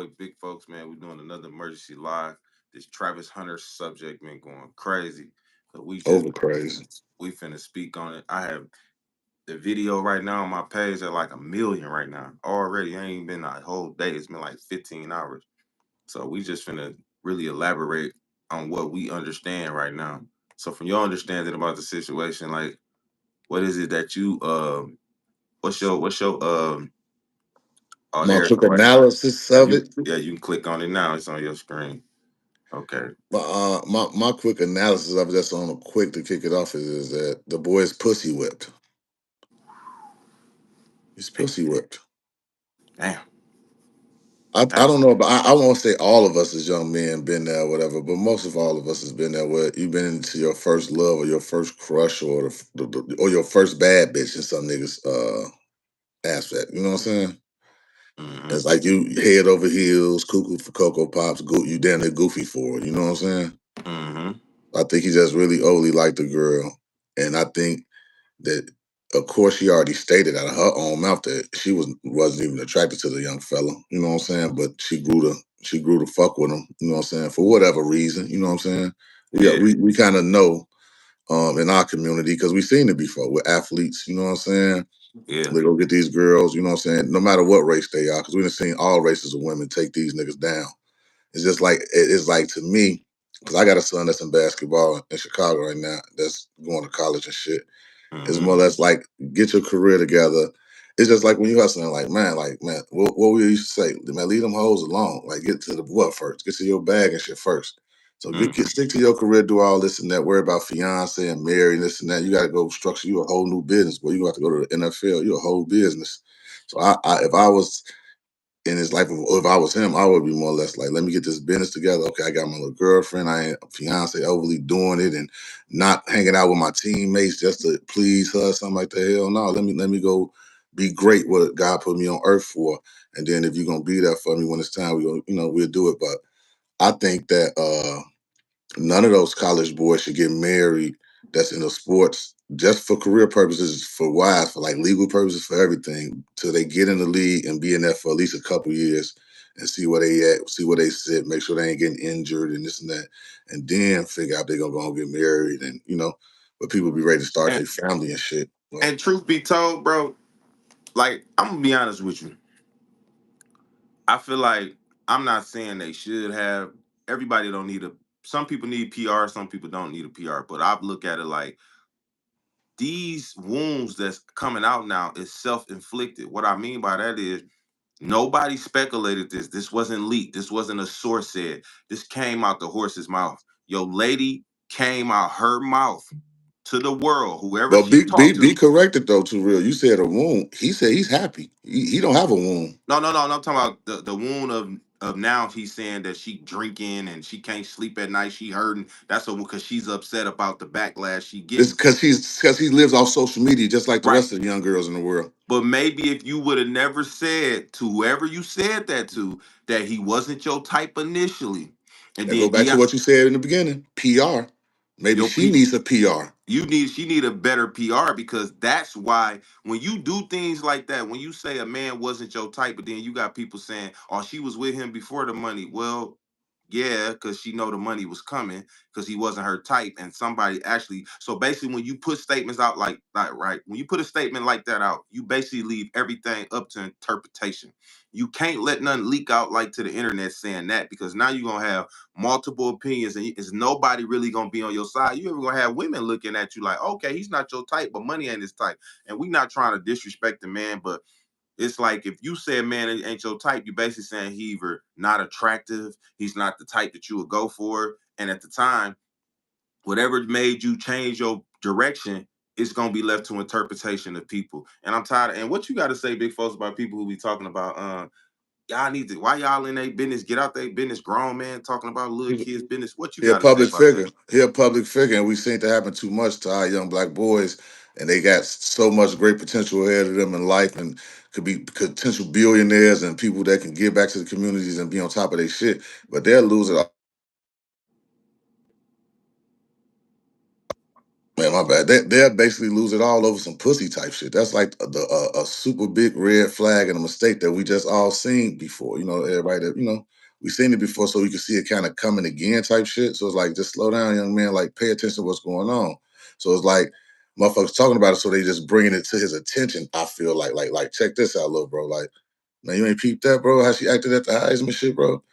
big folks, man. We're doing another emergency live. This Travis Hunter subject been going crazy. So Over crazy. we finna speak on it. I have the video right now on my page at like 1 million right now. Already ain't even been a whole day. It's been like 15 hours. So we just finna really elaborate on what we understand right now. So from your understanding about the situation, like what is it that you what's your oh My there's quick the right. analysis Yeah, of it. you can click on it now. It's on your screen. Okay. My quick analysis of it, that's on a quick to kick it off, is that the boy is pussy whipped. He's pussy whipped. Damn. I don't know, but I won't say all of us as young men been there or whatever, but most of all of us has been there where you've been into your first love or your first crush or or your first bad bitch in some niggas aspect. You know what I'm saying? Mm-hmm. It's like you head over heels, cuckoo for Cocoa Pops, you damn near goofy for her. You know what I'm saying? Mm-hmm. I think he just really overly liked the girl. And I think that, of course, she already stated out of her own mouth that she wasn't even attracted to the young fella. You know what I'm saying? But she grew to fuck with him. You know what I'm saying? For whatever reason. You know what I'm saying? Yeah. We kind of know in our community because we've seen it before with athletes. You know what I'm saying? Yeah. They go get these girls. You know what I'm saying? No matter what race they are, because we've seen all races of women take these niggas down. It's just like it's like to me, because I got a son that's in basketball in Chicago right now, that's going to college and shit. It's Mm-hmm. more or less like get your career together. It's just like when you hustling, like man, what we used to say, man, leave them hoes alone. Like get to the what first, get to your bag and shit first. So Mm-hmm. stick to your career, do all this and that. Worry about fiance and marry and this and that. You got to go structure you a whole new business. Boy, you got to go to the NFL. You a whole business. So if I was in his life, if I was him, I would be more or less like, let me get this business together. Okay, I got my little girlfriend. I ain't fiance overly doing it and not hanging out with my teammates just to please her, something like that. Hell no. Let me go be great what God put me on earth for. And then if you're gonna be there for me when it's time, we'll do it. But I think that none of those college boys should get married that's in the sports just for career purposes, for wives, for like legal purposes, for everything, till they get in the league and be in there for at least a couple years and see where they at, see where they sit, make sure they ain't getting injured and this and that, and then figure out they're gonna go and get married and but people be ready to start And their family and shit. But and truth be told, bro, like I'm gonna be honest with you. I feel like I'm not saying they should have. Everybody don't need a. Some people need PR. Some people don't need a PR. But I look at it like these wounds that's coming out now is self-inflicted. What I mean by that is nobody speculated this. This wasn't leaked. This wasn't a source said. This came out the horse's mouth. Your lady came out her mouth to the world, whoever but she talked be to. corrected though, too real. You said a wound. He said he's happy. He don't have a wound. No, no, no, no. I'm talking about the wound of now. He's saying that she drinking and she can't sleep at night. She hurting. That's because she's upset about the backlash she It's getting. because he lives off social media just like the Right. rest of the young girls in the world. But maybe if you would have never said to whoever you said that to that he wasn't your type initially, and Now go then back to what you said in the beginning. PR. Maybe your she needs a PR. she need a better PR because that's why when you do things like that, when you say a man wasn't your type, but then you got people saying, "Oh, she was with him before the money." Well, yeah, because she know the money was coming because he wasn't her type, and somebody actually. So basically, when you put statements out like right, when you put a statement like that out, you basically leave everything up to interpretation. You can't let nothing leak out like to the internet saying that because now you're gonna have multiple opinions and is nobody really gonna be on your side. You ever gonna have women looking at you like, okay, he's not your type, but money ain't his type. And we not trying to disrespect the man, but it's like if you say a man ain't your type, you basically saying he either not attractive, he's not the type that you would go for. And at the time, whatever made you change your direction, it's gonna be left to interpretation of people. And I'm tired. And what you got to say, big folks, about people who be talking about, y'all need to why y'all in their business? Get out their business, grown man talking about little kids' business. What you He a got to say public about that? figure. He a public figure, and we seen to happen too much to our young black boys, and they got so much great potential ahead of them in life, and could be potential billionaires and people that can give back to the communities and be on top of their shit. But they'll lose it Man, my bad. They'll basically lose it all over some pussy type shit. That's like a super big red flag and a mistake that we just all seen before. You know, everybody that, we seen it before, so we can see it kind of coming again type shit. So it's like, just slow down, young man. Like, pay attention to what's going on. So it's like, motherfuckers talking about it, so they just bringing it to his attention. I feel like, check this out, little bro. Like, man, you ain't peeped that, bro? How she acted at the Heisman shit, bro?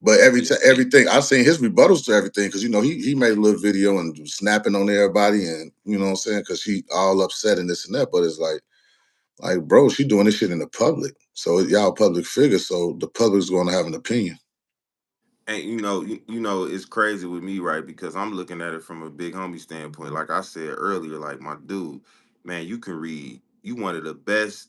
But everything I've seen his rebuttals to everything, because he made a little video and was snapping on everybody, and you know what I'm saying, because she all upset and this and that. But it's like, bro, she doing this shit in the public, so y'all public figures, so the public's going to have an opinion. And it's crazy with me, right? Because I'm looking at it from a big homie standpoint. Like I said earlier, like my dude, man, you can read. You one of the best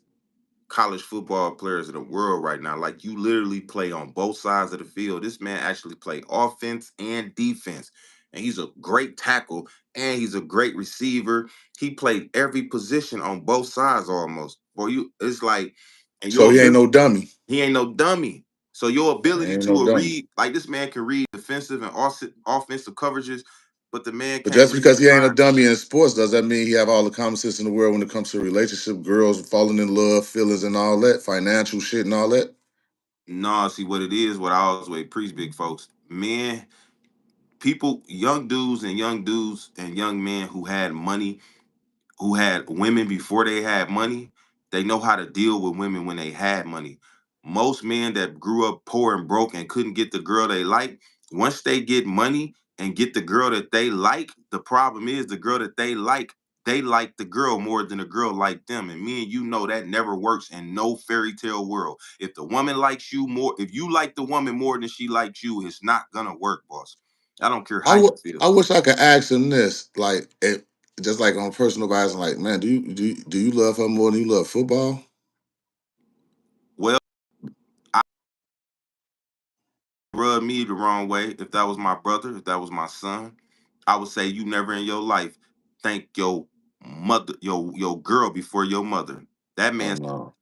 college football players in the world right now. Like you literally play on both sides of the field. This man actually play offense and defense. And he's a great tackle and he's a great receiver. He played every position on both sides almost. Boy, it's like, and So your he ain't ability, no dummy. he ain't no dummy. So your He ability ain't no to dummy. read, like this man can read defensive and offensive coverages, but the man But can't just read because the he ain't a line. dummy in sports, does that mean he have all the common sense in the world when it comes to relationship, girls falling in love, feelings, and all that, financial shit and all that? Nah, see what it is, what I always preach, big folks. Men, people, young dudes and young men who had money, who had women before they had money, they know how to deal with women when they had money. Most men that grew up poor and broke and couldn't get the girl they like, once they get money and get the girl that they like, the problem is the girl that they like the girl more than the girl like them. And me and you know that never works in no fairy tale world. If the woman likes you more, if you like the woman more than she likes you, it's not gonna work, boss. I don't care I how you would. feel. I wish I could ask him this, like, just like on personal advice, like, man, do you love her more than you love football? Well, I rub me the wrong way. If that was my brother, if that was my son, I would say you never in your life thank your mother, your girl before your mother. That Oh man no.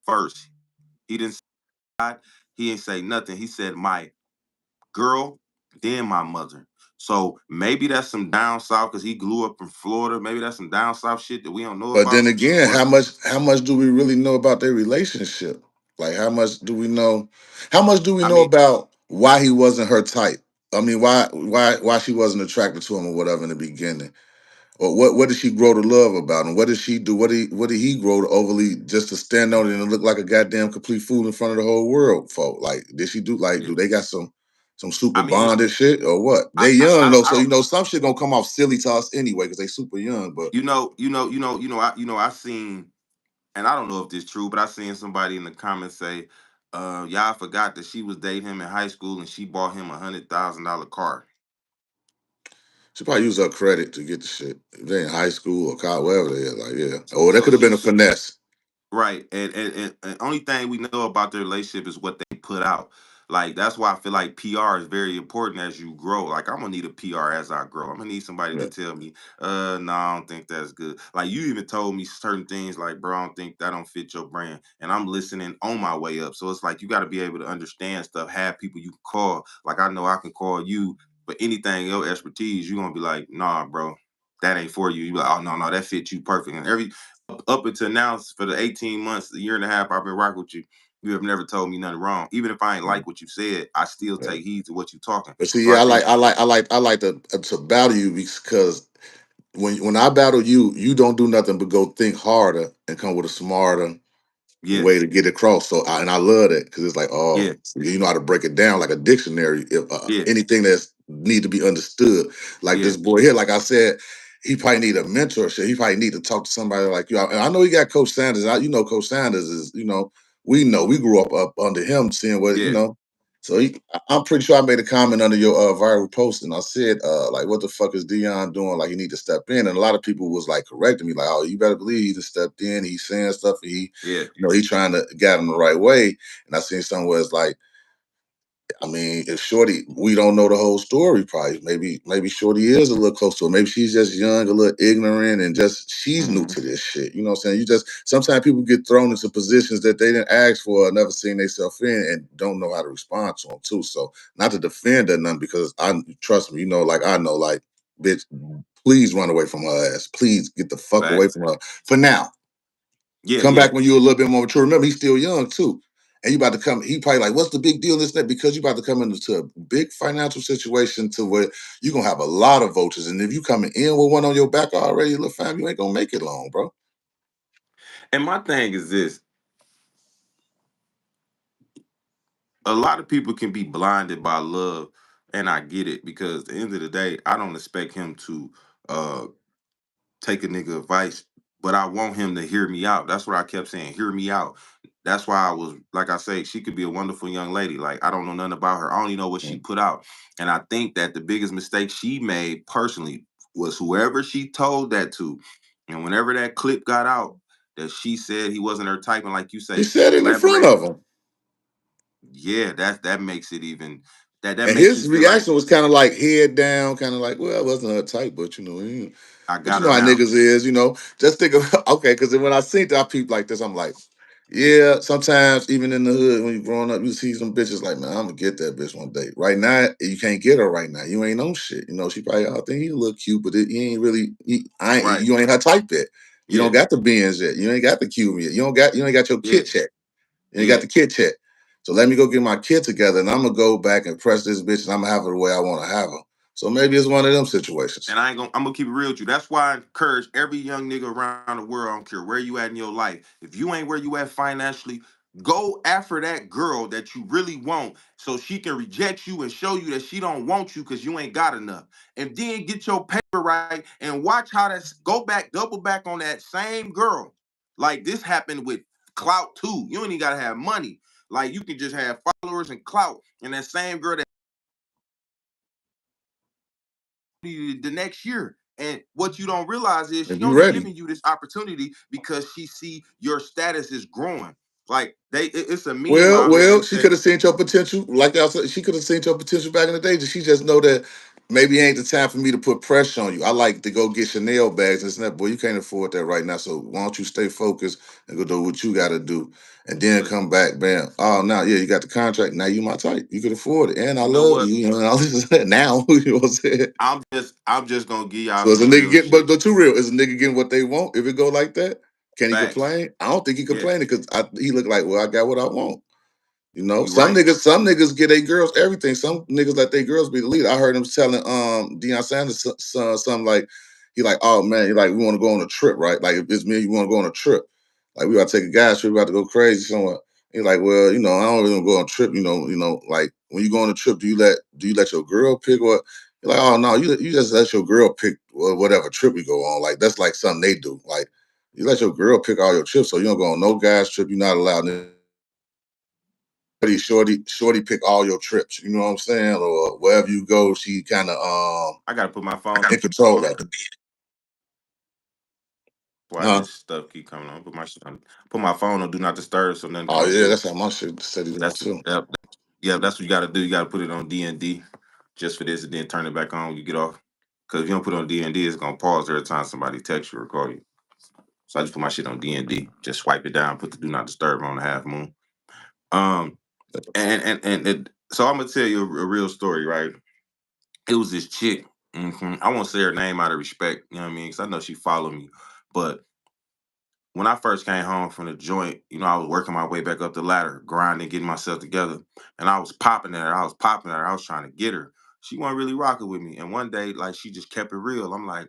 first. He didn't say God, he didn't say nothing. He said my girl, then my mother. So maybe that's some down south because he grew up in Florida. Maybe that's some down south shit that we don't know But then about. again, But how much do we really know about their relationship? Like, how much do we know? How much do we I know mean, about why he wasn't her type? I mean, why she wasn't attracted to him or whatever in the beginning? Or what did she grow to love about him? What did she do? What did he grow to overly just to stand on it and look like a goddamn complete fool in front of the whole world for? Like, did she do like yeah. do they got some super I mean, bonded shit or what? I, They I, I young don't though, I so don't some shit gonna come off silly to us anyway because they super young. But I seen, and I don't know if this true, but I seen somebody in the comments say, y'all forgot that she was dating him in high school and she bought him $100,000 car. she probably used her credit to get the shit. If they in high school or college, wherever they are, like, yeah. So, Oh, that so could have been she a finesse. right, and only thing we know about their relationship is what they put out. Like that's why I feel like PR is very important as you grow. Like I'm gonna need a PR as I grow. I'm gonna need somebody to Yeah. tell me, no, I don't think that's good. Like you even told me certain things, like bro, I don't think that don't fit your brand, and I'm listening on my way up. So it's like you got to be able to understand stuff. Have people you can call. Like I know I can call you, but anything your expertise, you are gonna be like, nah, bro, that ain't for you. You be like, oh no, that fits you perfect. And up until now, for the 18 months, the year and a half I've been rocking with you, you have never told me nothing wrong. Even if I ain't Yeah. like what you said, I still Yeah. take heed to what you're talking. But see, So yeah, I think, I like to battle you because when I battle you, you don't do nothing but go think harder and come with a smarter yeah, way to get across. So and I love that because it's like, yeah, oh, you know how to break it down like a dictionary. If yeah, anything that's need to be understood, like yeah, this boy here, like I said, he probably need a mentorship. He probably need to talk to somebody like you. And I know he got Coach Sanders. Coach Sanders is, we grew up under him, seeing what yeah, So I'm pretty sure I made a comment under your viral post, and I said, like, what the fuck is Dion doing? Like, he need to step in. And a lot of people was like correcting me, like, oh, you better believe he just stepped in. He's saying stuff. And yeah. he trying to get him the right way. And I seen somewhere it's like, I mean, if Shorty, we don't know the whole story. Probably, maybe Shorty is a little close to her. Maybe she's just young, a little ignorant, and just she's new Hmm. to this shit. You know what I'm saying? You just sometimes people get thrown into positions that they didn't ask for, or never seen themselves in, and don't know how to respond to them too. So, not to defend that none, because I trust me, like I know, like bitch, please run away from her ass. Please get the fuck away Facts. from her for now. Yeah, Come yeah, back when you're a little bit more mature. Remember, he's still young too. And you about to come, he probably like, what's the big deal? This, that, because you about to come into a big financial situation to where you're gonna have a lot of vultures. And if you coming in with one on your back already, little fam, you ain't gonna make it long, bro. and my thing is this: a lot of people can be blinded by love, and I get it because at the end of the day, I don't expect him to uh take a nigga advice, but I want him to hear me out. That's what I kept saying. Hear me out. That's why I was like I say, she could be a wonderful young lady. Like I don't know nothing about her. I only know what she Mm. put out. And I think that the biggest mistake she made personally was whoever she told that to. And whenever that clip got out that she said he wasn't her type, and like you She say, she said it in front elaborated. of him. Yeah, that makes it even that And makes you his feel like reaction was kind of like head down, kind of like, well, it wasn't her type, but I but got you know her how now. niggas is, Just think of okay, because when I see that people like this, I'm like, yeah, sometimes even in the hood when you growing up, you see some bitches like, man, I'm gonna get that bitch one day. Right now, you can't get her right now. You ain't no shit. She probably I think he look cute, but he ain't really Right. you ain't her type yet. You don't Yeah. got the Benz yet. You ain't got the Cuban yet. You ain't got your Yeah. kit check. You ain't got Yeah. the kit check. So let me go get my kid together and I'm gonna go back and press this bitch and I'm gonna have her the way I want to have her. So maybe it's one of them situations. And I'm gonna keep it real with you. That's why I encourage every young nigga around the world, I don't care where you at in your life. If you ain't where you at financially, go after that girl that you really want so she can reject you and show you that she don't want you because you ain't got enough. And then get your paper right and watch how that's go back, double back on that same girl. Like this happened with clout too. You don't even gotta have money. Like you can just have followers and clout, and that same girl that the next year. And what you don't realize is If she you only ready. giving you this opportunity because she see your status is growing. Like it's a meme Well, out here. They she say could have seen your potential. Like I said, she could have seen your potential back in the day. She just know that maybe it ain't the time for me to put pressure on you. I like to go get Chanel bags and snap. Boy, you can't afford that right now. So why don't you stay focused and go do what you got to do, and then listen, come back, bam. Oh, now yeah, you got the contract. Now you my type. You could afford it, and I you know love what? you. And all this is now. You know what I'm saying? I'm just gonna give y'all So is a some nigga real getting, but shit. the too real is a nigga getting what they want. If it go like that, can he Facts. complain? I don't think he Yeah, complaining because he look like, well, I got what I want. you Some right. niggas get their girls everything. Some niggas let their girls be the lead. I heard him telling Deion Sanders something like he like, oh man, he like we want to go on a trip, right? Like if it's me, you want to go on a trip. Like we about to take a guys trip, we about to go crazy somewhere. He's like, well, I don't really want to go on a trip, like when you go on a trip, do you let your girl pick or you're like, oh no, you just let your girl pick whatever trip we go on. Like that's like something they do. Like you let your girl pick all your trips, so you don't go on no guys trip, you're not allowed shorty pick all your trips. You know what I'm saying? Or wherever you go, she kind of I gotta put my phone in control of it. why Huh? this stuff keep coming on. Put my phone on do not disturb so nothing Oh come yeah, through. that's how my shit said it on That's too. yep, yeah, that's what you gotta do. You gotta put it on DND just for this and then turn it back on when you get off. Cause if you don't put it on DND, it's gonna pause every time somebody texts you or call you. So I just put my shit on DND. Just swipe it down, put the do not disturb on the half moon. Um, so I'm gonna tell you a real story, right? It was this chick. I won't say her name out of respect, you know what I mean? Because I know she followed me. But when I first came home from the joint, I was working my way back up the ladder, grinding, getting myself together. And I was popping at her. I was popping at her. I was trying to get her. She wasn't really rocking with me. And one day, like, she just kept it real. I'm like,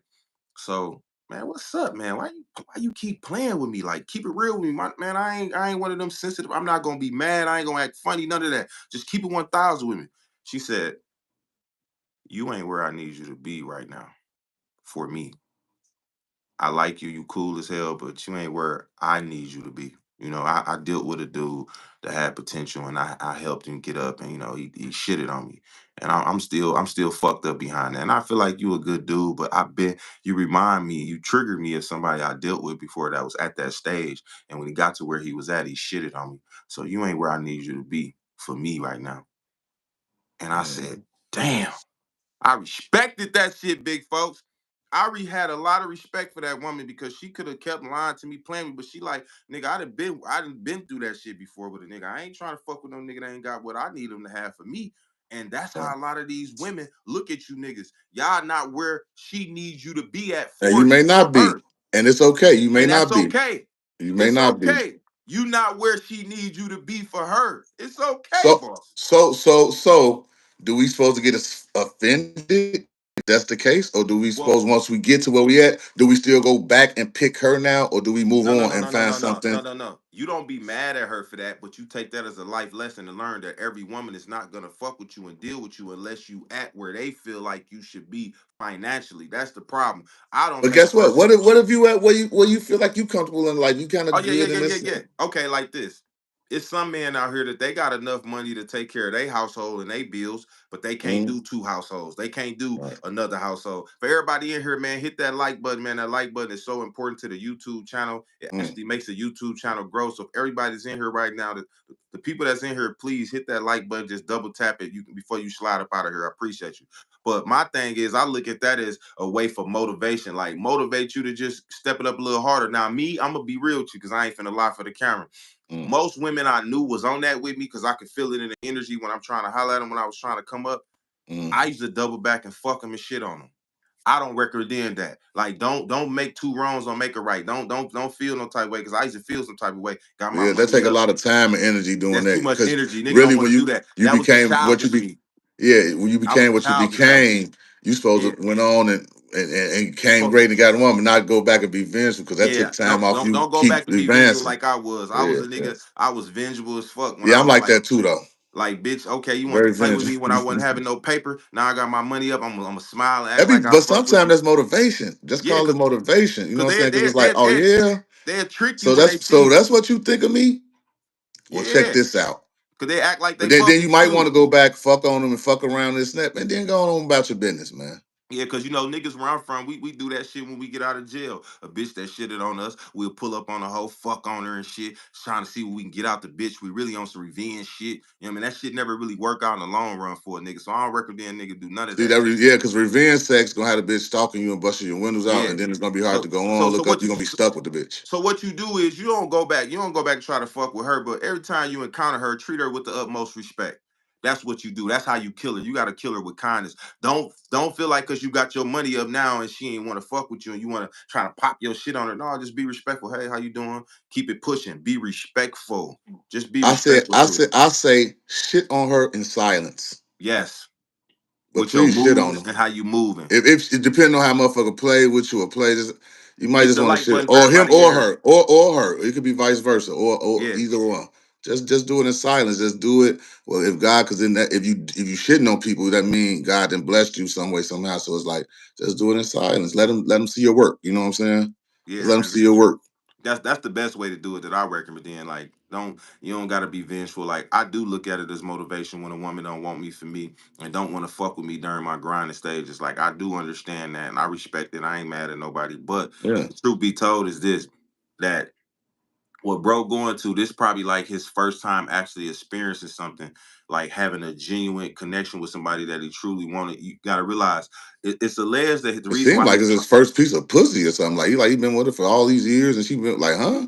so, man, what's up, man? Why you keep playing with me? Like, keep it real with me, man. I ain't one of them sensitive. I'm not gonna be mad. I ain't gonna act funny. None of that. Just keep it 1,000 with me. She said, you ain't where I need you to be right now for me. I like you, you cool as hell, but you ain't where I need you to be. I dealt with a dude that had potential and I helped him get up and he shitted on me. And I'm still fucked up behind that. And I feel like you a good dude, but you remind me, you triggered me of somebody I dealt with before that was at that stage. And when he got to where he was at, he shitted on me. So you ain't where I need you to be for me right now. And I Mm. said, damn. I respected that shit, big folks. Had a lot of respect for that woman because she could have kept lying to me, playing me, but she like, nigga, I done been through that shit before with a nigga. I ain't trying to fuck with no nigga that ain't got what I need him to have for me. And that's Right. how a lot of these women look at you niggas. Y'all not where she needs you to be at And you for may not be, her. and it's okay. You may And that's not be. okay. You may It's not be. okay. You not where she needs you to be for her. It's okay, So, boss. so, do we supposed to get offended if that's the case, or do we suppose Well, once we get to where we at, do we still go back and pick her now, or do we move no, on no, no, and no, no, find no, no, something? no, no, no. You don't be mad at her for that, but you take that as a life lesson to learn that every woman is not gonna fuck with you and deal with you unless you at where they feel like you should be financially. That's the problem. I don't But think a guess what? person. What if you at where you feel like you comfortable in life? You kind Oh of yeah, yeah, good in yeah, yeah, this. yeah. Okay, like this. It's some men out here that they got enough money to take care of their household and their bills, but they can't Mm, do two households. They can't do right. another household. For everybody in here, man, hit that like button, man. That like button is so important to the YouTube channel. It Mm, actually makes the YouTube channel grow. So if everybody's in here right now, the people that's in here, please hit that like button. Just double tap it. You can before you slide up out of here. I appreciate you. But my thing is, I look at that as a way for motivation, like motivate you to just step it up a little harder. Now, me, I'm gonna be real with you because I ain't finna lie for the camera. mm, Most women I knew was on that with me because I could feel it in the energy when I'm trying to holler at them when I was trying to come up. I mm. used to double back and fuck them and shit on them. I don't recommend that. Like, don't make two wrongs, don't make a right. Don't feel no type of way because I used to feel some type of way. Got my Yeah, that money take a up. lot of time and energy doing That's too that. much Because energy. Nigga really, don't when want to do that. you That was the became what you childish be, me. yeah, when you I was became the what you childish that was me. became, you supposed Yeah. to went on and came Fuck. great and got a woman, not go back and be vengeful because that Yeah, took time don't off don't you don't go keep back to be vengeful advancing. like I was. I was Yeah, a yeah, nigga. I was vengeful as fuck when yeah. I I'm was like that too, though. like bitch. Okay, you want to Very play with me when I wasn't vengeful. having no paper. Now I got my money up. I'm a smile and act Every like I but fuck with sometimes you. that's motivation. Just Yeah, call it motivation. You know cause what I'm they saying? Because they it's like, they oh they yeah, they'll trick you so when they that's see. that's what you think of me. Well, check Yeah, this out. cause they act like But they then fuck you with might want you. to go back, fuck on them, and fuck around this snap, and then go on about your business, man. Yeah, cause you know niggas where I'm from, we do that shit when we get out of jail. A bitch that shitted on us, we'll pull up on a hoe, fuck on her and shit, trying to see what we can get out the bitch. We really on some revenge shit. You know what I mean? That shit never really work out in the long run for a nigga. So I don't recommend nigga do none of See that that? shit. Yeah, because revenge sex gonna have the bitch stalking you and busting your windows out, Yeah. and then it's gonna be hard to So go so on. so Look up, what you're you gonna be stuck with the bitch. so what you do is you don't go back and try to fuck with her, but every time you encounter her, treat her with the utmost respect. That's what you do. That's how you kill her. You got to kill her with kindness. Don't feel like because you got your money up now and she ain't want to fuck with you and you want to try to pop your shit on her. No, just be respectful. Hey, how you doing? Keep it pushing. Be respectful. Just be I said, respectful I to her. said, I say, shit on her in silence, Yes, but with your please shit on moves her. and how you moving. If it depending on how motherfucker play with you or play, just you might Hit just the want to like shit button for or him everybody in or here. her or her. It could be vice versa or Yeah, either one. Just do it in silence. Just do it. Well, if God, because then that if you shitting on people, that mean God then blessed you some way somehow. So it's like just do it in silence. Let them see your work. You know what I'm saying? Just yeah, let them man. see your work. That's the best way to do it that I recommend. Then like don't you don't gotta be vengeful. Like I do look at it as motivation when a woman don't want me for me and don't want to fuck with me during my grinding stages. Like I do understand that and I respect it. I ain't mad at nobody. But Yeah. the truth be told is this that what bro going to this probably like his first time actually experiencing something like having a genuine connection with somebody that he truly wanted. You gotta realize it's alleged that the It reason seemed why like he it's his first piece of pussy or something. Like he been with her for all these years, and she been like, huh?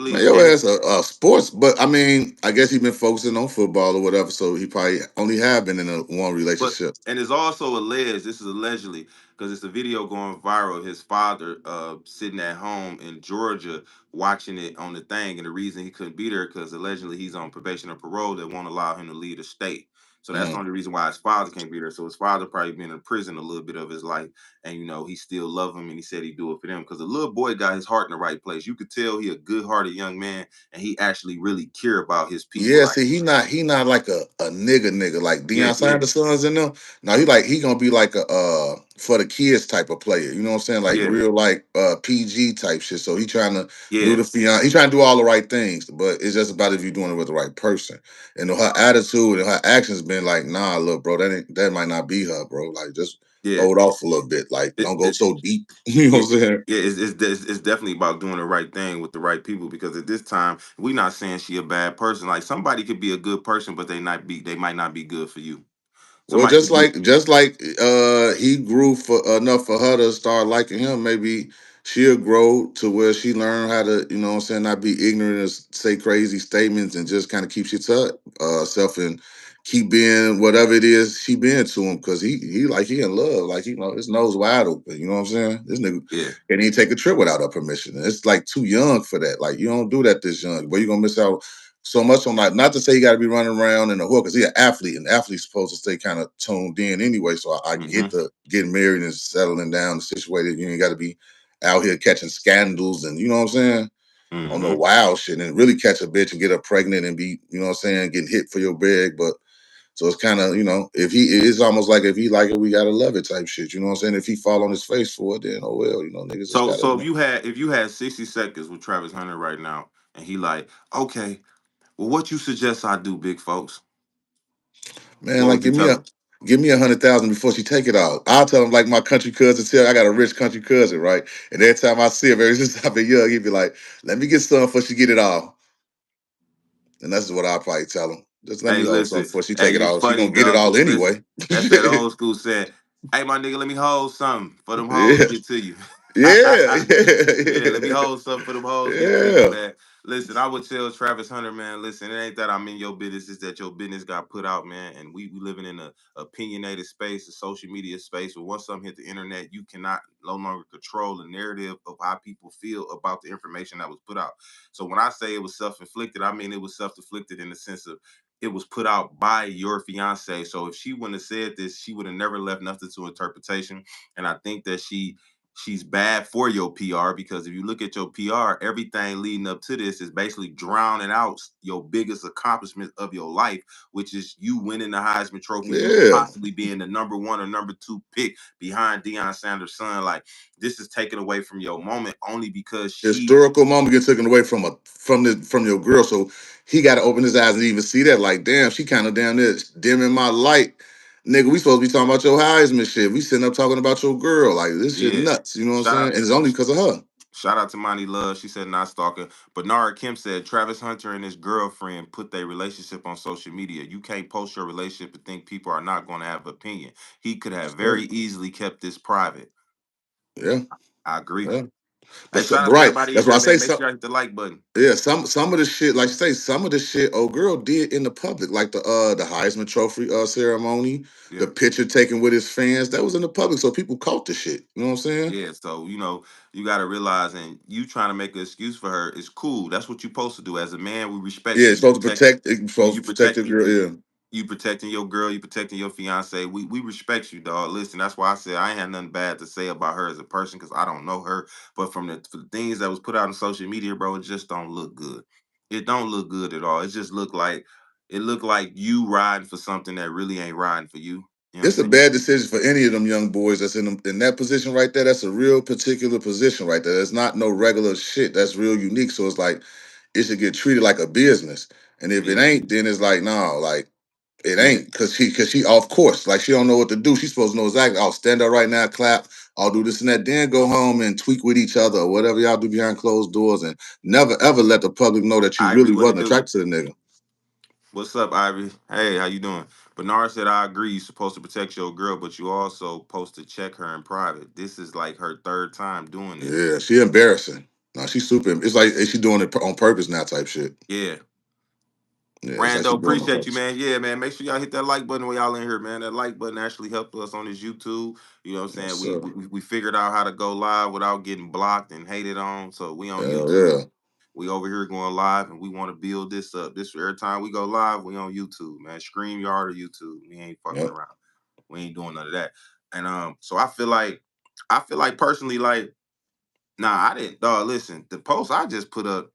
Man, probably your and ass a sports, but I mean, I guess he been focusing on football or whatever, so he probably only have been in a one but relationship. and it's also alleged, this is allegedly, because it's a video going viral, his father sitting at home in Georgia watching it on the thing. And the reason he couldn't be there because allegedly he's on probation or parole that won't allow him to leave the state. So that's the Mm. only reason why his father can't be there. So his father probably been in prison a little bit of his life. And you know, he still love him and he said he'd do it for them. Because the little boy got his heart in the right place. You could tell he a good hearted young man and he actually really care about his people. Yeah, Like, see, he not like a nigga like yeah, Deion yeah, Sanders sons in them. No, he gonna be like a for the kids type of player. You know what I'm saying? Like yeah, real like PG type shit. So he trying to do yeah, the he trying to do all the right things, but it's just about if you're doing it with the right person. And her attitude and her actions been like, nah, look, bro, that might not be her, bro. Like just yeah. hold off a little bit. Like It, don't go it, so deep. You know Yeah, what I'm saying? yeah, it's definitely about doing the right thing with the right people because at this time we're not saying she a bad person. Like somebody could be a good person, but they might not be good for you. Well, Somebody could be just like he grew for enough for her to start liking him, maybe she'll grow to where she learn how to, you know what I'm saying, not be ignorant and say crazy statements and just kind of keep shit to self and keep being whatever it is she been to him because he in love. Like, his nose wide open. You know what I'm saying? This nigga Yeah. can't even take a trip without her permission. And it's like too young for that. Like, you don't do that this young, but you're gonna miss out so much on, like, not to say you gotta be running around in a whore because he's an athlete, and athlete's supposed to stay kind of toned in anyway. So I Mm-hmm. get the getting married and settling down, situated. You ain't gotta be out here catching scandals and you know what I'm saying? On the Mm-hmm. wild shit and really catch a bitch and get her pregnant and be, you know what I'm saying, getting hit for your bag. But so it's kind of, if it's almost like if he like it, we gotta love it type shit. You know what I'm saying? If he fall on his face for it, then oh well, niggas just So gotta, so if you had 60 seconds with Travis Hunter right now, and he like, okay, well, what you suggest I do, big folks? man, What like would you tell him? give me 100,000 before she take it all. I'll tell him like my country cousin tell. I got a rich country cousin, right? And every time I see him, ever since I've been young, he'd be like, "Let me get some before she get it all." And that's what I'll probably tell him. Just let Hey, me hold some listen. before she Hey, take it it's all. She funny, gonna get it dog, all because listen, anyway. that's that old school saying. Hey, my nigga, let me hold something for them hoes Yeah, get to you. yeah, Yeah, let me yeah, hold something for them hoes get to you, yeah. man. Listen, I would tell Travis Hunter, man, listen, it ain't that I'm in your business, it's that your business got put out, man. And we living in a opinionated space, a social media space, where once something hit the internet, you cannot no longer control the narrative of how people feel about the information that was put out. So when I say it was self-inflicted, I mean it was self-inflicted in the sense of it was put out by your fiance. So if she wouldn't have said this, she would have never left nothing to interpretation. And I think that she's bad for your PR because if you look at your PR, everything leading up to this is basically drowning out your biggest accomplishment of your life, which is you winning the Heisman Trophy, you Yeah. possibly being the number one or number two pick behind Deion Sanders' son. Like this is taken away from your moment only because she, Historical moment get taken away from your girl. So he got to open his eyes and even see that. Like, damn, she kind of down there dimming my light. Nigga, we supposed to be talking about your Heisman shit. We sitting up talking about your girl. Like, this shit yeah. nuts. You know what I'm Shout saying? out And it's only because of her. Shout out to Monty Love. She said not stalking. Bernard Kim said Travis Hunter and his girlfriend put their relationship on social media. You can't post your relationship and think people are not going to have opinion. He could have very Sure. easily kept this private. Yeah. I agree. Yeah. Hey, shout out to Right. everybody in That's why here, I say man. Make some. sure y'all hit the like button. Yeah, some of the shit, like you say, some of the shit old girl did in the public, like the Heisman Trophy ceremony, Yeah. the picture taken with his fans, that was in the public, so people caught the shit. You know what I'm saying? Yeah, so you got to realize, and you trying to make an excuse for her is cool. That's what you're supposed to do. As a man, we respect Yeah, you. it's You supposed to protect protect. It's you. supposed You to protect protect the you. girl. Yeah, You protecting your girl, you protecting your fiance. We respect you, dog. Listen, that's why I said I ain't had nothing bad to say about her as a person because I don't know her. But for the things that was put out on social media, bro, it just don't look good. It don't look good at all. It just looked like you riding for something that really ain't riding for you. You know what I'm it's a saying? bad decision for any of them young boys that's in that position right there. That's a real particular position right there. That's not no regular shit. That's real unique. So it's like it should get treated like a business. And if it Yeah, ain't, then it's like no, like it yeah. ain't because she off course. Like she don't know what to do. She's supposed to know exactly. I'll stand up right now, clap. I'll do this and that. Then go home and tweak with each other or whatever y'all do behind closed doors, and never ever let the public know that you Ivory, really what it wasn't do? attracted to the nigga. What's up, Ivy? Hey, how you doing? Bernard said, I agree. You're supposed to protect your girl, but you also supposed to check her in private. This is like her third time doing this. Yeah, she embarrassing. No, she's super. It's like is she doing it on purpose now? Type shit. Yeah. Yeah, it's like Rando, she doing it on appreciate you, purpose. man. Yeah, man. Make sure y'all hit that like button when y'all in here, man. That like button actually helped us on this YouTube. You know what I'm Yes, saying? We sir. we, we figured out how to go live without getting blocked and hated on. So we on Hell YouTube. yeah. We over here going live and we want to build this up. This every time we go live, we on YouTube, man. StreamYard or YouTube. We ain't fucking Yep. around. We ain't doing none of that. And so I feel like personally, like, nah, I didn't dog. Listen, the post I just put up,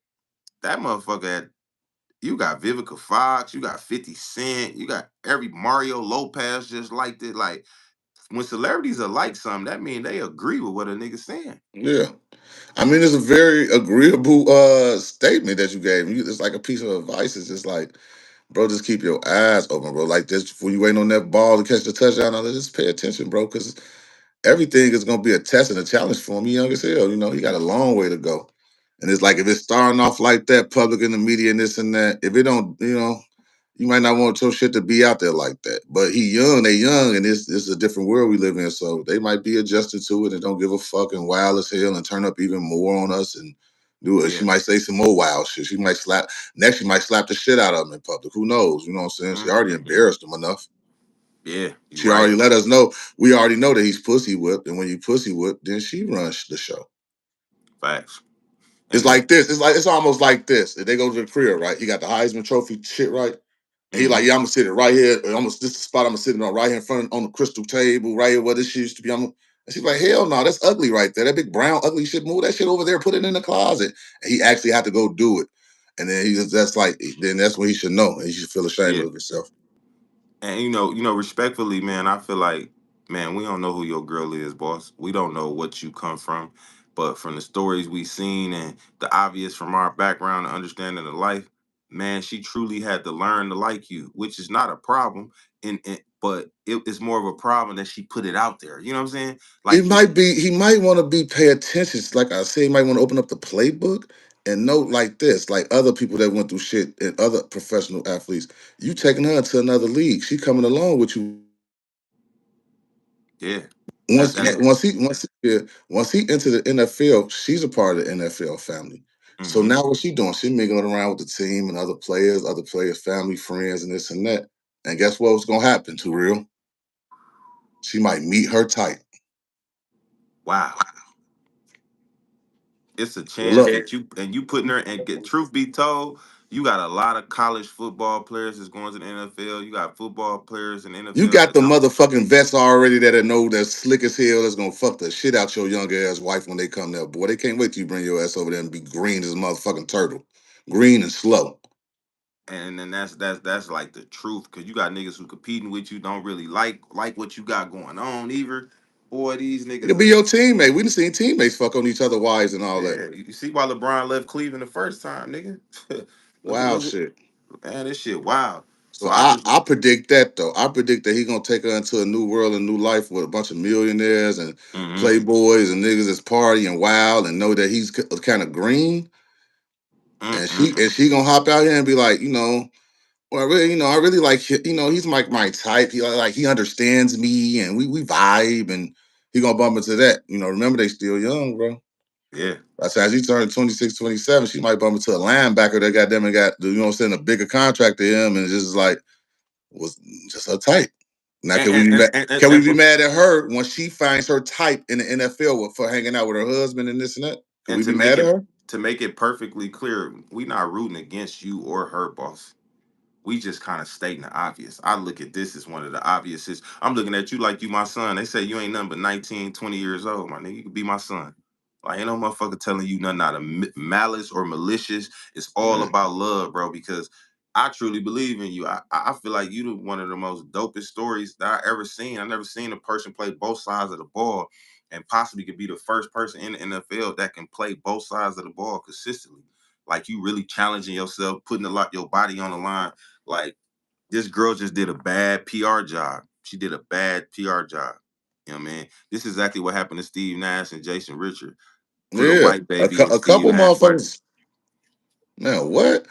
that motherfucker had you got Vivica Fox, you got 50 Cent, you got every Mario Lopez just liked it. Like when celebrities are like something, that mean they agree with what a nigga saying. Yeah. I mean, it's a very agreeable statement that you gave me. It's like a piece of advice. It's just like, bro, just keep your eyes open, bro. Like just when you waiting on that ball to catch the touchdown, just pay attention, bro, because everything is gonna be a test and a challenge for him. He young as hell, he got a long way to go. And it's like if it's starting off like that, public in the media and this and that, if it don't, you might not want your shit to be out there like that. But they young, and this is a different world we live in. So they might be adjusted to it and don't give a fuck and wild as hell and turn up even more on us. And Do it. She Yeah. might say some more wild shit. She might slap. Next, she might slap the shit out of him in public. Who knows? You know what I'm saying? She already Mm-hmm. embarrassed him enough. Yeah, you're She right. already let us know. We already know that he's pussy whipped, and when you pussy whipped, then she runs the show. Facts. It's And like this. It's almost like this. If they go to the crib, right? He got the Heisman Trophy shit right. And he like, mm-hmm. yeah, I'm gonna sit it right here. Almost this is the spot I'm gonna sit it on right here in front on the crystal table, right here where this shit used to be. And she's like, hell no, that's ugly right there. That big brown ugly shit. Move that shit over there, put it in the closet. And he actually had to go do it. And then that's like, then that's when he should know. And he should feel ashamed Yeah. of himself. And respectfully, man, I feel like, man, we don't know who your girl is, boss. We don't know what you come from, but from the stories we seen and the obvious from our background and understanding of life, man, she truly had to learn to like you, which is not a problem. But it's more of a problem that she put it out there. You know what I'm saying? It Like you, might be, he might want to be pay attention. Like I say, he might want to open up the playbook and note like this, like other people that went through shit and other professional athletes. You taking her to another league. She coming along with you. yeah, Once that's once he entered the NFL, she's a part of the NFL family. So mm-hmm. now what she doing? She mingling around with the team and other players, family, friends, and this and that. And guess what was gonna happen to real? She might meet her type. Wow. It's a Well, chance look, that you putting her and get truth be told, you got a lot of college football players that's going to the NFL. You got football players in the you NFL got that's the out. motherfucking vets already that know that's slick as hell that's gonna fuck the shit out your young ass wife when they come there. Boy, they can't wait till you bring your ass over there and be green as a motherfucking turtle. Green and slow. And then that's like the truth because you got niggas who competing with you don't really like what you got going on either. Boy, these It could niggas be is your teammate. We done seen teammates fuck on each other wives and all that. yeah. You see why LeBron left Cleveland the first time, nigga? Loud Look, shit. man, this shit wild. So So I just I predict that though. I predict that he gonna take her into a new world and new life with a bunch of millionaires and mm-hmm, playboys and niggas that's partying wild and know that he's kind of green. And mm-mm. she gonna hop out here and be like, well, I really like he's my type. He like he understands me and we vibe and he gonna bump into that. Remember they still young, bro. Yeah. I said, as he turned 26, 27, she might bump into a linebacker that got them and got, a bigger contract to him and just like was just her type. Now, And and and, and, and, can we and be for mad at her when she finds her type in the NFL for hanging out with her husband and this and that? Can and we be mad at her? to make it perfectly clear, we not rooting against you or her, boss. We just kind of stating the obvious. I look at this as one of the obvious. I'm looking at you like you my son. They say you ain't nothing but 19, 20 years old, my nigga. You could be my son. Like, ain't no motherfucker telling you nothing out of malice or malicious. It's all Yeah. about love, bro, because I truly believe in you. I feel like you one of the most dopest stories that I ever seen. I never seen a person play both sides of the ball and possibly could be the first person in the NFL that can play both sides of the ball consistently. Like you really challenging yourself, putting a lot your body on the line. Like this girl just did a bad PR job. She did a bad PR job. You know what I mean? This is exactly what happened to Steve Nash and Jason Richard. Put a Yeah. white baby in A Steve couple Nash body. motherfuckers. Now, what?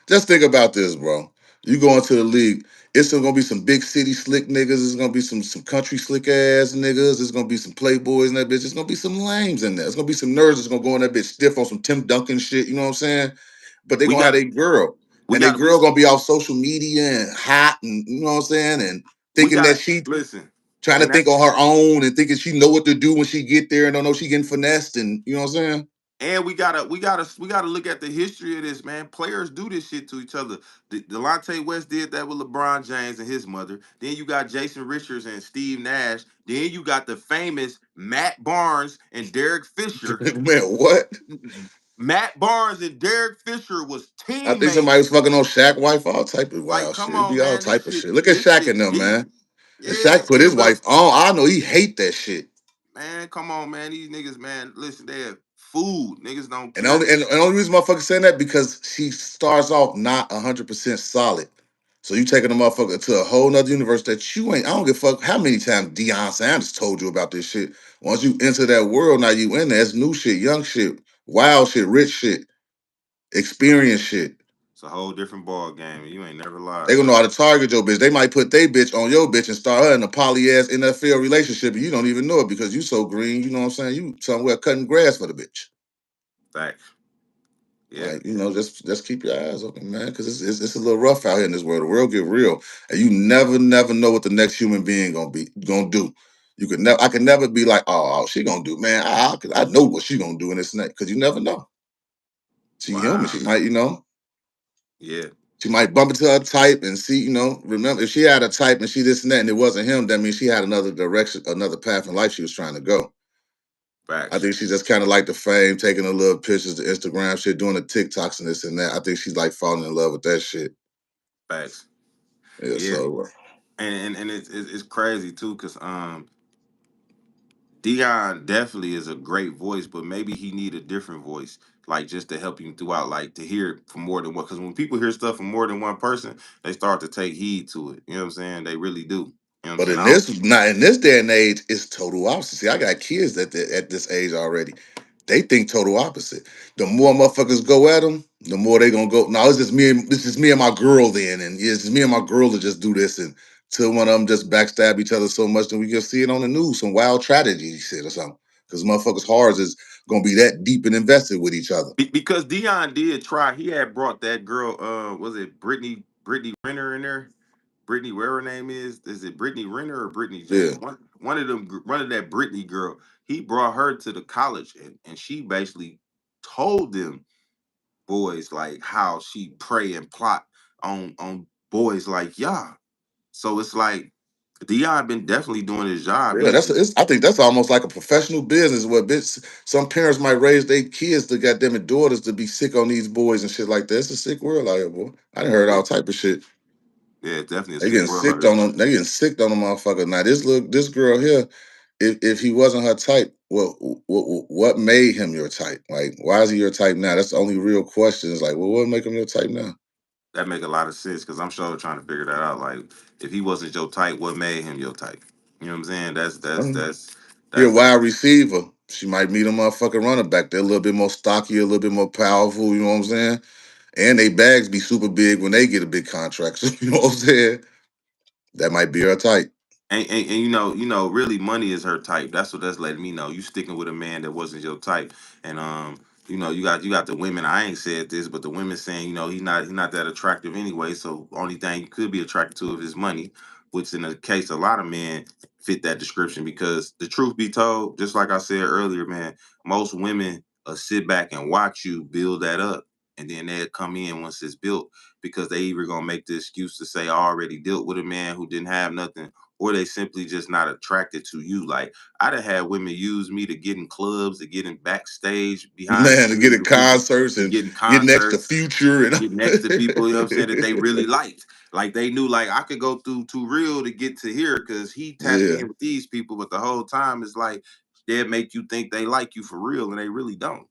Just think about this, bro. You go into the league, it's still gonna be some big city slick niggas. It's gonna be some country slick ass niggas. It's gonna be some playboys in that bitch. It's gonna be some lames in there. It's gonna be some nerds that's gonna go in that bitch stiff on some Tim Duncan shit. You know what I'm saying? But they We gonna have got a girl, we and they got we girl gonna be off social media and hot, and you know what I'm saying, and we thinking got that to she listen. trying to And think that's on her own and thinking she know what to do when she get there and don't know she getting finessed, and you know what I'm saying? and we gotta look at the history of this, man. Players do this shit to each other. Delonte West did that with LeBron James and his mother. Then you got Jason Richards and Steve Nash. Then you got the famous Matt Barnes and Derek Fisher. Man, what? Matt Barnes and Derek Fisher was I think somebody was teammates. fucking on Shaq wife, all type of Like, wild come shit. It on, be all man. type of shit. Look at This Shaq and shit them, deep. man. And Yeah, Shaq put his but wife on. I know he hate that shit. man, come on, man. These niggas, man, listen, they have food. Niggas don't And care. the only reason motherfucker saying that because she starts off not 100% solid. So you taking a motherfucker to a whole nother universe that you ain't. I don't give a fuck how many times Deion Sanders told you about this shit. Once you enter that world, now you in there. It's new shit, young shit, wild shit, rich shit, experience shit. It's a whole different ball game. You ain't never lied They gonna know about how it. to target your bitch. They might put their bitch on your bitch and start her in a poly ass NFL relationship, and you don't even know it because you so green. You know what I'm saying? You somewhere cutting grass for the bitch. Facts. Yeah. Like, just keep your eyes open, man, because it's a little rough out here in this world. The world get real, and you never know what the next human being gonna do. You could never, I could never be like, oh, she gonna do, man. I know what she gonna do in this next, because you never know. She human. Wow. She might, Yeah. she might bump into her type and see, remember if she had a type and she this and that and it wasn't him, that means she had another direction, another path in life she was trying to go. I Facts. think she just kind of like the fame, taking the little pictures, the Instagram shit, doing the TikToks and this and that. I think she's like falling in love with that shit. Facts. Yeah, Yeah. so And it's crazy too, cause Dion definitely is a great voice, but maybe he need a different voice, like just to help him throughout, like to hear it from more than one. Because when people hear stuff from more than one person, they start to take heed to it. You know what I'm saying? They really do. You know what I'm but saying? in I don't. this not in this day and age, it's total opposite. See, I got kids at this age already. They think total opposite. The more motherfuckers go at them, the more they gonna go. No, it's just me. This is me and my girl then, and it's just me and my girl to just do this, and till one of them just backstab each other so much, then we just see it on the news, some wild tragedy shit or something. Because motherfuckers' hearts is gonna be that deep and invested with each other. Because Dion did try. He had brought that girl. Was it Brittany Renner in there? Brittany, whatever her name is. Is it Brittany Renner or Brittany Yeah, James? One of them. One of that Brittany girl. He brought her to the college, and she basically told them boys like how she pray and plot on boys like y'all. So it's like Dion been definitely doing his job. yeah. I think that's almost like a professional business. Where bitch, some parents might raise their kids to goddamn it daughters to be sick on these boys and shit like that. It's a sick world out here, boy. I done heard Yeah, all type of shit. yeah, it's definitely a They sick getting world out sick here. on them. They getting sick on the motherfucker. Now this girl here, if he wasn't her type, what made him your type? Like, why is he your type now? That's the only real question. Is like, well, what make him your type now? That make a lot of sense because I'm sure trying to figure that out. Like, if he wasn't your type, what made him your type? You know what I'm saying? He a That's wide receiver. She might meet a motherfucking running back. They're a little bit more stocky, a little bit more powerful. You know what I'm saying? And they bags be super big when they get a big contract. So you know what I'm saying? That might be her type. and really money is her type. That's what that's letting me know. You sticking with a man that wasn't your type. And you got the women, I ain't said this, but the women saying, he's not that attractive anyway. So only thing you could be attracted to is his money, which in the case a lot of men fit that description because the truth be told, just like I said earlier, man, most women sit back and watch you build that up. And then they'll come in once it's built because they either gonna make the excuse to say I already dealt with a man who didn't have nothing, or they simply just not attracted to you. Like I'd have had women use me to get in clubs, to get in backstage behind the Man, to get scenes at with people, concerts to and get in get next to concerts, Future and get next to people, you know what I'm saying, that they really liked. Like they knew like I could go through Too Real to get to here because he tapped yeah, in with these people, but the whole time it's like they'll make you think they like you for real and they really don't.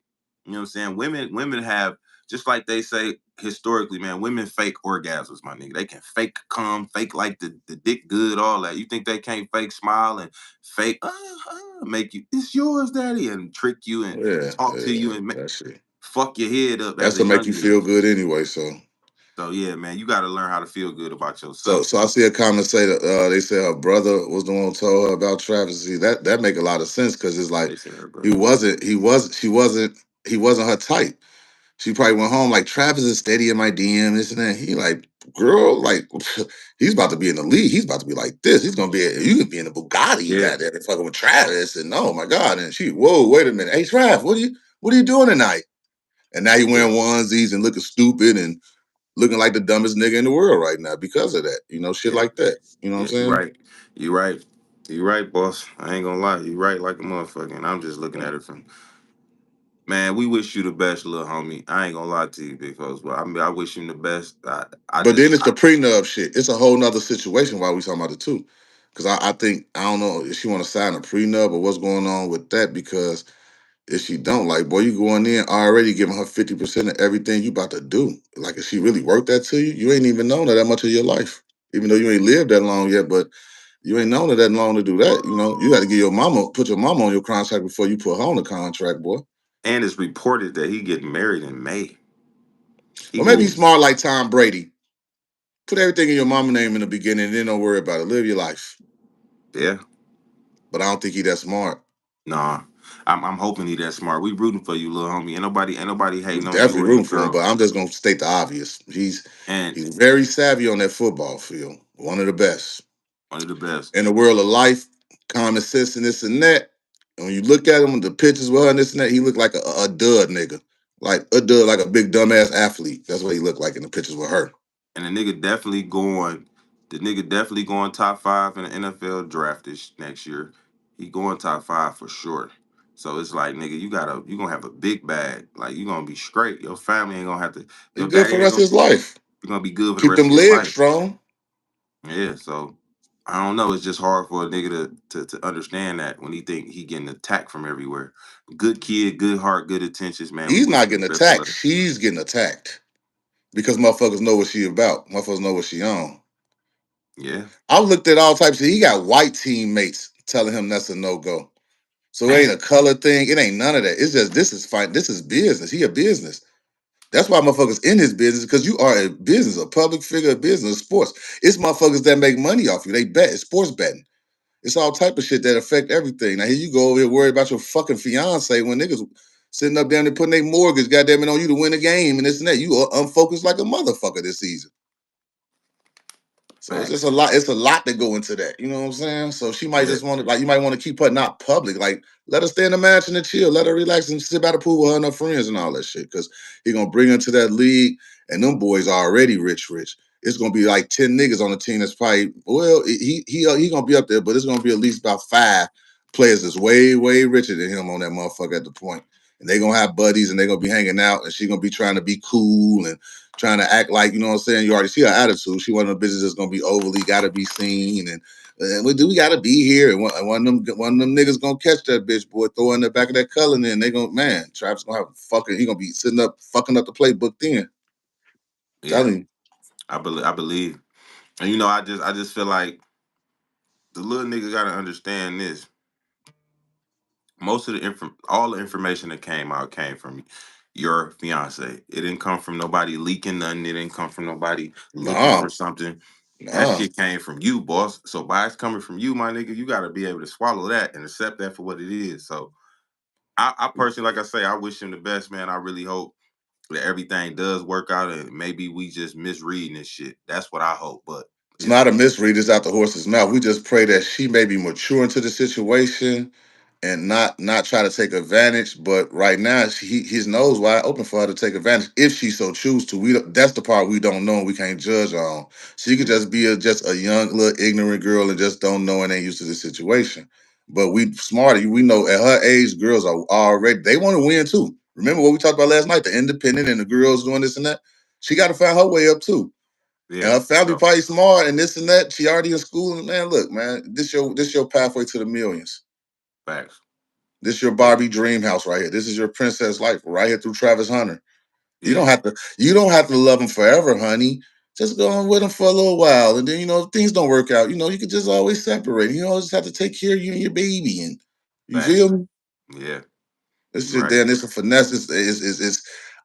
You know what I'm saying? Women have, just like they say historically, man, women fake orgasms, my nigga. They can fake come, fake like the dick good, all that. You think they can't fake smile and fake make you it's yours, daddy, and trick you and talk to yeah, you and that shit. fuck your head up That's as a to make young you nigga. feel good anyway. So yeah, man, you got to learn how to feel good about So, yourself. so I see a comment say that they said her brother was the one who told her about Travis. See, that make a lot of sense because it's like They said her he brother. wasn't, he was, she wasn't, he wasn't her type. She probably went home like Travis is steady in my DM, this and that. He like, girl, like he's about to be in the league. He's about to be like this. He's gonna be, you could be in the Bugatti, Yeah, goddamn, fucking with Travis. And oh my god, and she, whoa, wait a minute, hey Trav, what are you doing tonight? And now you yeah, wearing onesies and looking stupid and looking like the dumbest nigga in the world right now because of that. Shit yeah, like that. You know what I'm yeah. You saying? right. You right. You right, boss. I ain't gonna lie. You right like a motherfucker. And I'm just looking at it from, man, we wish you the best, little homie. I ain't gonna lie to you, big folks, but I mean, I wish him the best. I But then just, it's the prenup shit. It's a whole nother situation why we talking about it too. Because I think, I don't know if she want to sign a prenup or what's going on with that. Because if she don't, like, boy, you going in already giving her 50% of everything you about to do. Like, if she really worked that to you, you ain't even known her that much of your life. Even though you ain't lived that long yet, but you ain't known her that long to do that. You got to get your mama, put your mama on your contract before you put her on the contract, boy. and it's reported that he getting married in May. He Or maybe he's moved. smart like Tom Brady. Put everything in your mama name in the beginning, and then don't worry about it. Live your life. Yeah. But I don't think he that smart. Nah. I'm hoping he that smart. We rooting for you, little homie. Ain't nobody We hating on you definitely or your rooting for him, girl. but I'm just gonna state the obvious. And He's very savvy on that football field. One of the best one of the best. in the world of life, common sense and this and that. And when you look at him, the pictures with her and this and that, he looked like a dud nigga. Like a dud, like a big dumbass athlete. That's what he looked like in the pictures with her. And the nigga definitely going top five in the NFL draft this next year. He going top five for sure. So it's like, nigga, you gonna have a big bag. Like you gonna be straight. Your family ain't gonna have to. He Your good daddy for the ain't rest of gonna. his life. You're gonna be good for the Keep rest them of your legs life. strong. Yeah. So I don't know. It's just hard for a nigga to understand that when he think he getting attacked from everywhere. Good kid, good heart, good intentions, man. We He's wish not him getting the best of attacked. luck. She's getting attacked because motherfuckers know what she about. Motherfuckers know what she on. Yeah. I looked at all types of. He got white teammates telling him that's a no go. So it ain't Man. a color thing. It ain't none of that. It's just this is fine. This is business. He a business. That's why motherfuckers in his business because you are a business, a public figure, a business, sports. It's motherfuckers that make money off you. They bet. It's sports betting. It's all type of shit that affect everything. Now here you go over here worried about your fucking fiance when niggas sitting up down there putting their mortgage, goddamn it, on you to win a game and this and that. You are unfocused like a motherfucker this season. So it's just a Facts. lot. It's a lot that go into that. You know what I'm saying? So she might Yeah. just want to, like, you might want to keep her not public. Like, let her stay in the mansion and chill. Let her relax and sit by the pool with her and her friends and all that shit. Because he gonna bring her to that league, and them boys are already rich, rich. It's gonna be like 10 niggas on the team that's probably he gonna be up there, but it's gonna be at least about 5 players that's way, way richer than him on that motherfucker at the point. And they gonna have buddies and they gonna be hanging out, and she gonna be trying to be cool and trying to act like, you know what I'm saying? You already see her attitude. She one of the bitches that's gonna be overly gotta be seen and we gotta be here. And one of them niggas gonna catch that bitch boy, throw her in the back of that Cullen and they gonna man, Travis gonna have fucking he gonna be sitting up fucking up the playbook then. Yeah. Telling you. I believe. And I just feel like the little nigga gotta understand this. Most of all the information that came out came from your fiance. It didn't come from nobody leaking nothing. It didn't come from nobody looking Nah, for something. That nah. shit came from you, boss. So by it's coming from you, my nigga, you gotta be able to swallow that and accept that for what it is. So I personally, like I say, I wish him the best, man. I really hope that everything does work out and maybe we just misreading this shit. That's what I hope. But It's not it's a misread, it's out the horse's mouth. We just pray that she may be mature into the situation and not try to take advantage. But right now, his nose wide open for her to take advantage if she so choose to. That's the part we don't know and we can't judge her on. She could yeah, just be just a young little ignorant girl and just don't know and ain't used to the situation. But we smarter, we know at her age, girls are already they want to win too. Remember what we talked about last night, the independent and the girls doing this and that. She got to find her way up too. And yeah, her for family sure. probably smart and this and that. She already in school. And man, look, man, this your pathway to the millions. Facts. This your Yeah, Barbie dream house right here. This is your princess life right here through Travis Hunter. You yeah, don't have to you don't have to love him forever, honey. Just go on with him for a little while. And then, if things don't work out, you could just always separate. You always have to take care of you and your baby. And you feel facts. me? Yeah, This you shit right. there, and it's a finesse.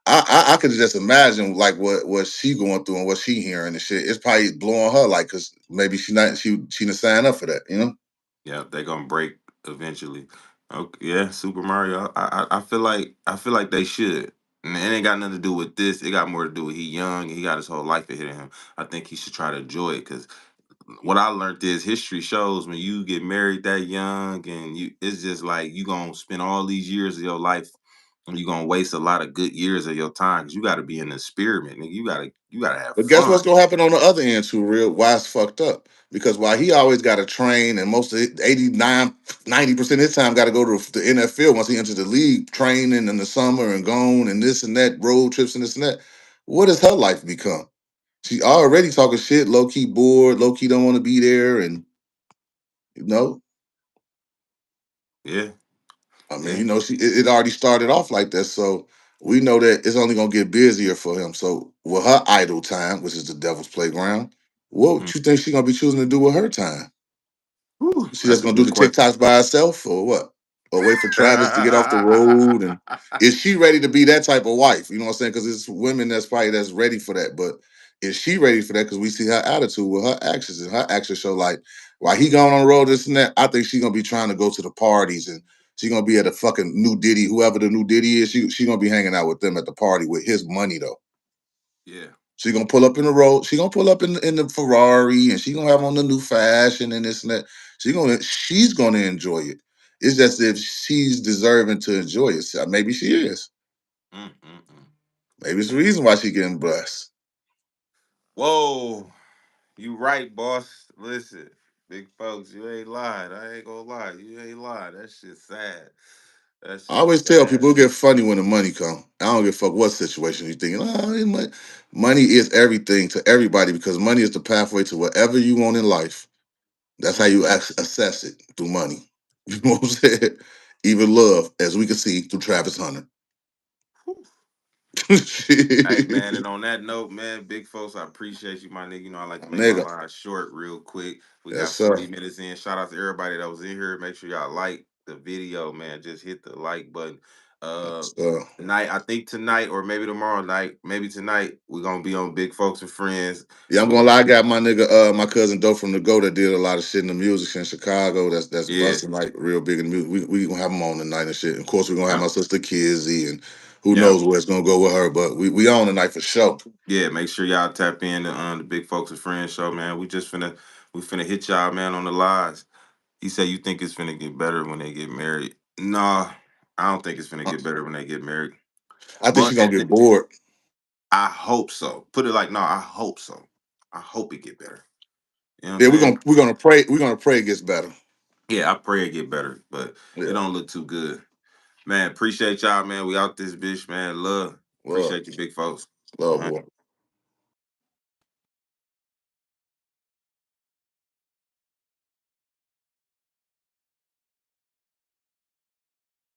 I could just imagine like what she going through and what she hearing and shit. It's probably blowing her like because maybe she didn't sign up for that. Yeah, they're gonna break eventually. Okay, yeah, Super Mario. I feel like they should. And it ain't got nothing to do with this. It got more to do with he young. He got his whole life ahead of him. I think he should try to enjoy it because what I learned is history shows when you get married that young and it's just like you gonna spend all these years of your life and you gonna waste a lot of good years of your time because you got to be an experiment. Nigga. You gotta have But guess what's fun. gonna happen on the other end too, real? Why it's fucked up? Because while he always got to train, and most of 89, 90% of his time got to go to the NFL once he enters the league, training in the summer and gone and this and that, road trips and this and that. What does her life become? She already talking shit, low key bored, low key don't want to be there, and you know, Yeah, I mean, yeah. it already started off like that. So we know that it's only gonna get busier for him. So with her idle time, which is the devil's playground, Hmm. what you think she gonna be choosing to do with her time? Whew, She that's just a gonna do good the question. TikToks by herself, or what? Or wait for Travis to get off the road? And is she ready to be that type of wife? You know what I'm saying? Because it's women that's ready for that. But is she ready for that? Because we see her attitude with her actions, and her actions show like while he going on the road, this and that. I think she gonna be trying to go to the parties and She gonna be at a fucking new Diddy, whoever the new Diddy is. She gonna be hanging out with them at the party with his money though. Yeah. She gonna pull up in the road. She gonna pull up in the Ferrari, and she gonna have on the new fashion and this and that. She's gonna enjoy it. It's just if she's deserving to enjoy it. So maybe she is. Maybe it's the reason why she getting blessed. Whoa, you right, boss. Listen, big folks, you ain't lied. I ain't gonna lie. You ain't lied. That shit's sad. That I shit's always tell sad. people it get funny when the money come. I don't give a fuck what situation you thinking. Money is everything to everybody because money is the pathway to whatever you want in life. That's how Mm. you assess it through money. You know what I'm saying? Even love, as we can see through Travis Hunter. Whew. Hey man, and on that note, man, big folks, I appreciate you, my nigga. You know, I like to make my Nigga, live short real quick. We yes got sir. 40 minutes in. Shout out to everybody that was in here. Make sure y'all like the video, man. Just hit the like button. Yes, sir. Tonight, I think tonight or maybe tomorrow night, maybe tonight, we're gonna be on Big Folks and Friends. Yeah, I'm We're gonna gonna, lie. I got my nigga, my cousin Doe from the Go that did a lot of shit in the music in Chicago. That's yeah, busting like real big in the music. We gonna have him on tonight and shit. Of course, we're gonna have yeah, my sister Kizzy and who yeah. knows where it's gonna go with her. But we on tonight for sure. Yeah, make sure y'all tap in to the Big Folks and Friends show, man. We finna hit y'all, man, on the lives. He said you think it's finna get better when they get married. Nah, I don't think it's finna Uh, get better when they get married. I think she's But gonna get bored. I hope so. Put it like, no, I hope so. I hope it get better. You know what I'm Yeah, saying? we're gonna pray. We're gonna pray it gets better. Yeah, I pray it get better, but it Yeah, don't look too good. Man, appreciate y'all, man. We out this bitch, man. Love. love, Appreciate you, big folks. love, boy.